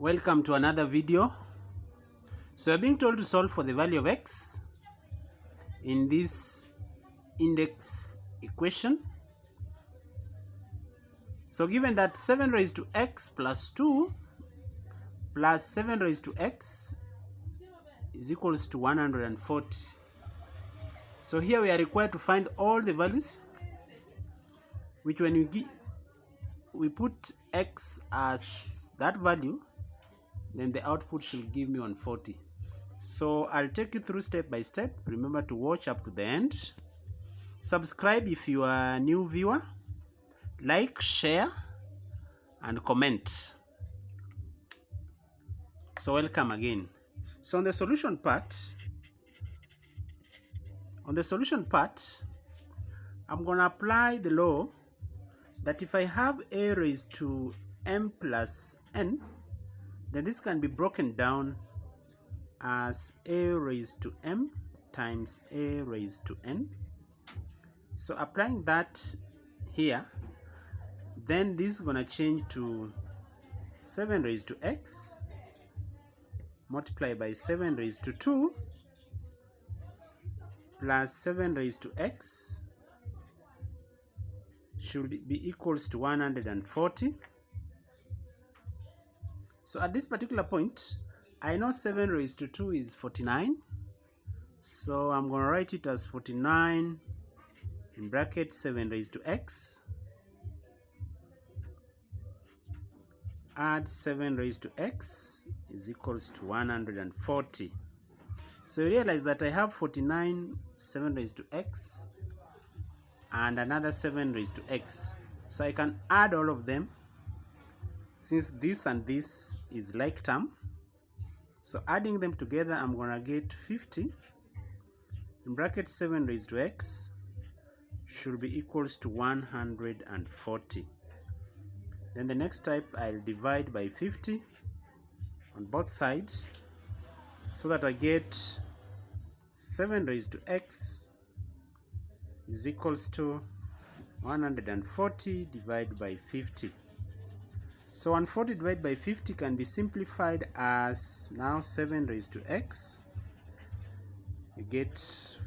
Welcome to another video. So we're being told to solve for the value of x in this index equation. So given that 7 raised to x plus 2 plus 7 raised to x is equals to 140. So here we are required to find all the values, which when we put x as that value, then the output should give me 140. So I'll take you through step by step. Remember to watch up to the end. Subscribe if you are a new viewer. Like, share, and comment. So welcome again. So on the solution part, I'm going to apply the law that if I have a raised to m plus n, then this can be broken down as a raised to m times a raised to n. So applying that here, then this is going to change to 7 raised to x multiplied by 7 raised to 2 plus 7 raised to x should be equals to 140. So at this particular point, I know 7 raised to 2 is 49. So I'm going to write it as 49 in bracket 7 raised to x. Add 7 raised to x is equals to 140. So you realize that I have 49 7 raised to x and another 7 raised to x. So I can add all of them since this and this is like term. So adding them together, I'm going to get 50 in bracket 7 raised to x should be equals to 140. Then the next type, I'll divide by 50 on both sides so that I get 7 raised to x is equals to 140 divided by 50. So 140 divided by 50 can be simplified as now 7 raised to x. You get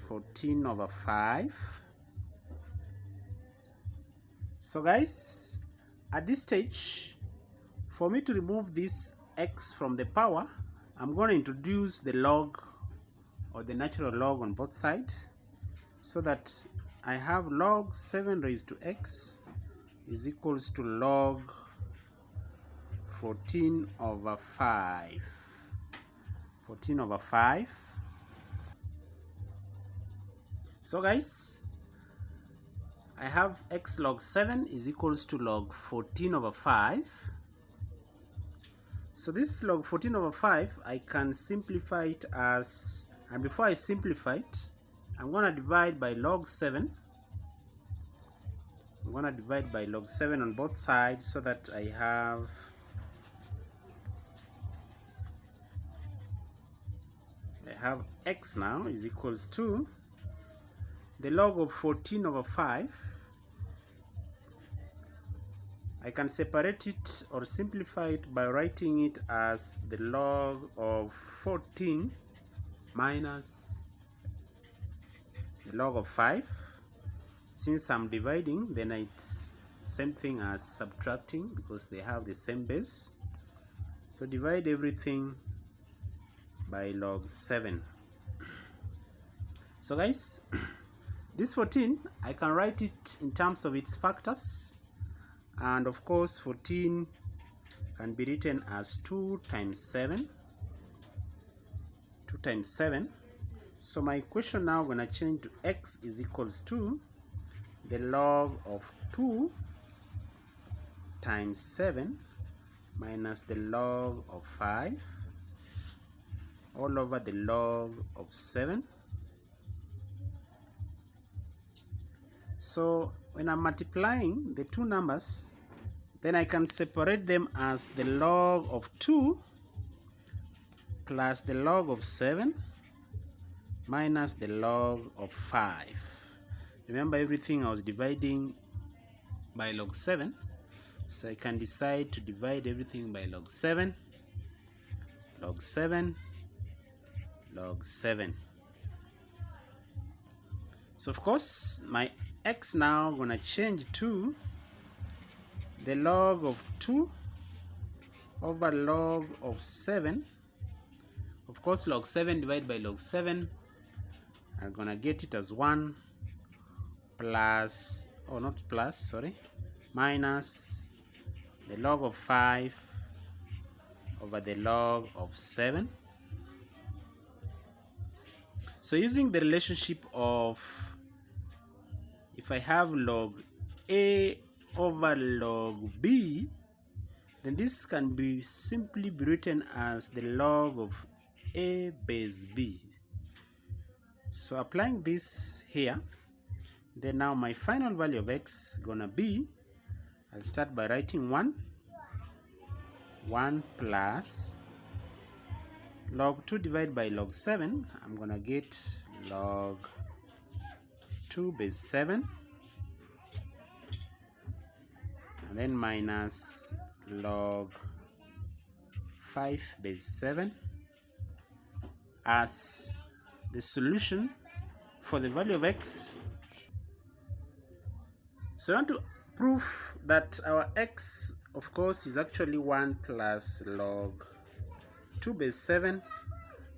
14 over 5. So guys, at this stage, for me to remove this x from the power, I'm going to introduce the log or the natural log on both sides so that I have log 7 raised to x is equals to log 14 over 5. 14 over 5. So guys, I have x log 7 is equals to log 14 over 5. So this log 14 over 5, I can simplify it as, and before I simplify it, I'm going to divide by log 7. I'm going to divide by log 7 on both sides so that I have x now is equals to the log of 14 over 5. I can separate it or simplify it by writing it as the log of 14 minus the log of 5. Since I'm dividing, then it's same thing as subtracting because they have the same base. So divide everything by log 7. So guys, this 14, I can write it in terms of its factors. And of course, 14 can be written as 2 times 7. 2 times 7. So my equation now going to change to x is equals to the log of 2 times 7 minus the log of 5 all over the log of 7. So when I'm multiplying the two numbers, then I can separate them as the log of 2 plus the log of 7 minus the log of 5. Remember, everything I was dividing by log 7, so I can decide to divide everything by log 7 log 7, log 7. So of course my x now gonna change to the log of 2 over log of 7. Of course log 7 divided by log 7, I'm gonna get it as 1 plus, or not plus, sorry, minus the log of 5 over the log of 7. So using the relationship of, if I have log A over log B, then this can be simply be written as the log of A base B. So applying this here, then now my final value of x gonna be, I'll start by writing 1 plus log 2 divided by log 7, I'm gonna get log 2 base 7, and then minus log 5 base 7 as the solution for the value of x. So I want to prove that our x, of course, is actually 1 plus log 2 base 7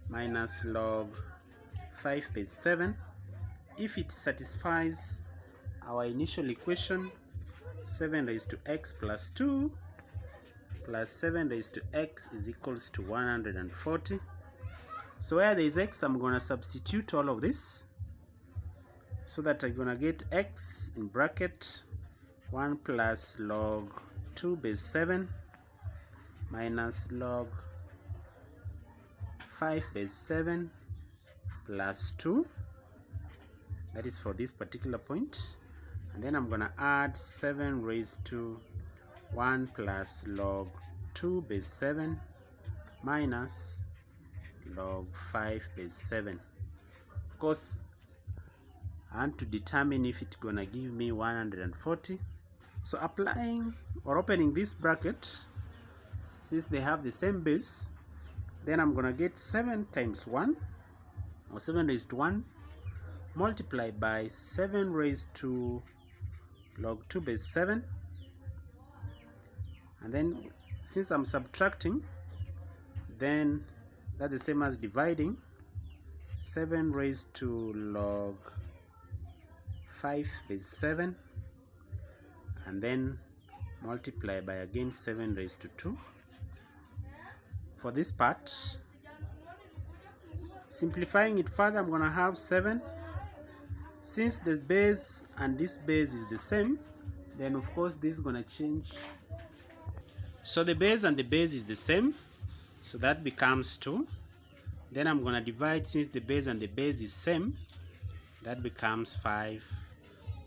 minus log 5 base 7 if it satisfies our initial equation, 7 raised to x plus 2 plus 7 raised to x is equals to 140. So where there is x, I'm going to substitute all of this so that I'm going to get x in bracket 1 plus log 2 base 7 minus log 5 base 7 plus 2. That is for this particular point. And then I'm going to add 7 raised to 1 plus log 2 base 7 minus log 5 base 7. Of course, I want to determine if it's gonna give me 140. So applying or opening this bracket, since they have the same base, then I'm gonna get 7 times 1, or 7 raised to 1, multiplied by 7 raised to log 2 base 7, and then since I'm subtracting, then that's the same as dividing. 7 raised to log 5 base 7, and then multiply by again 7 raised to 2. For this part, simplifying it further, I'm going to have 7. Since the base and this base is the same, then of course this is going to change. So the base and the base is the same, so that becomes 2. Then I'm going to divide, since the base and the base is same, that becomes 5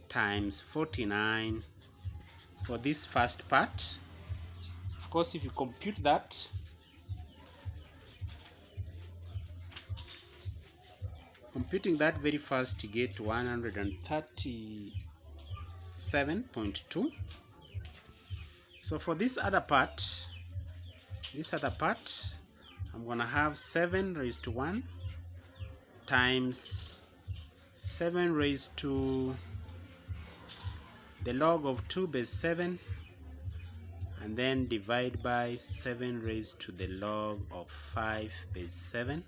times 49 for this first part. Of course, if you compute that, computing that very fast, you get 137.2. So for this other part, I'm gonna have 7 raised to 1 times 7 raised to the log of 2 base 7, and then divide by 7 raised to the log of 5 base 7.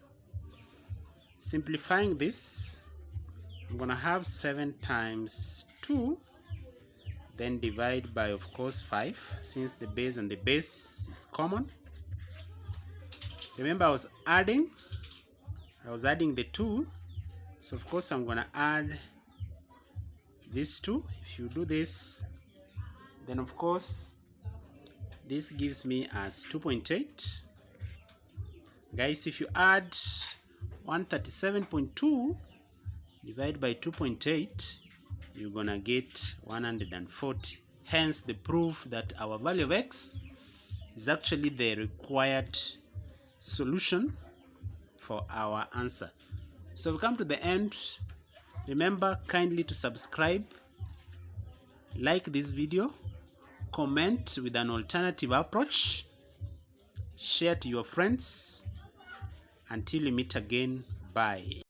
Simplifying this, I'm gonna have 7 times 2, then divide by, of course, 5, since the base and the base is common. Remember, I was adding the 2, so of course I'm gonna add these 2. If you do this, then of course this gives me as 2.8. Guys, if you add 137.2 divided by 2.8, you're gonna get 140. Hence the proof that our value of x is actually the required solution for our answer. So we come to the end. Remember kindly to subscribe, like this video, comment with an alternative approach, share to your friends, Until we meet again, bye.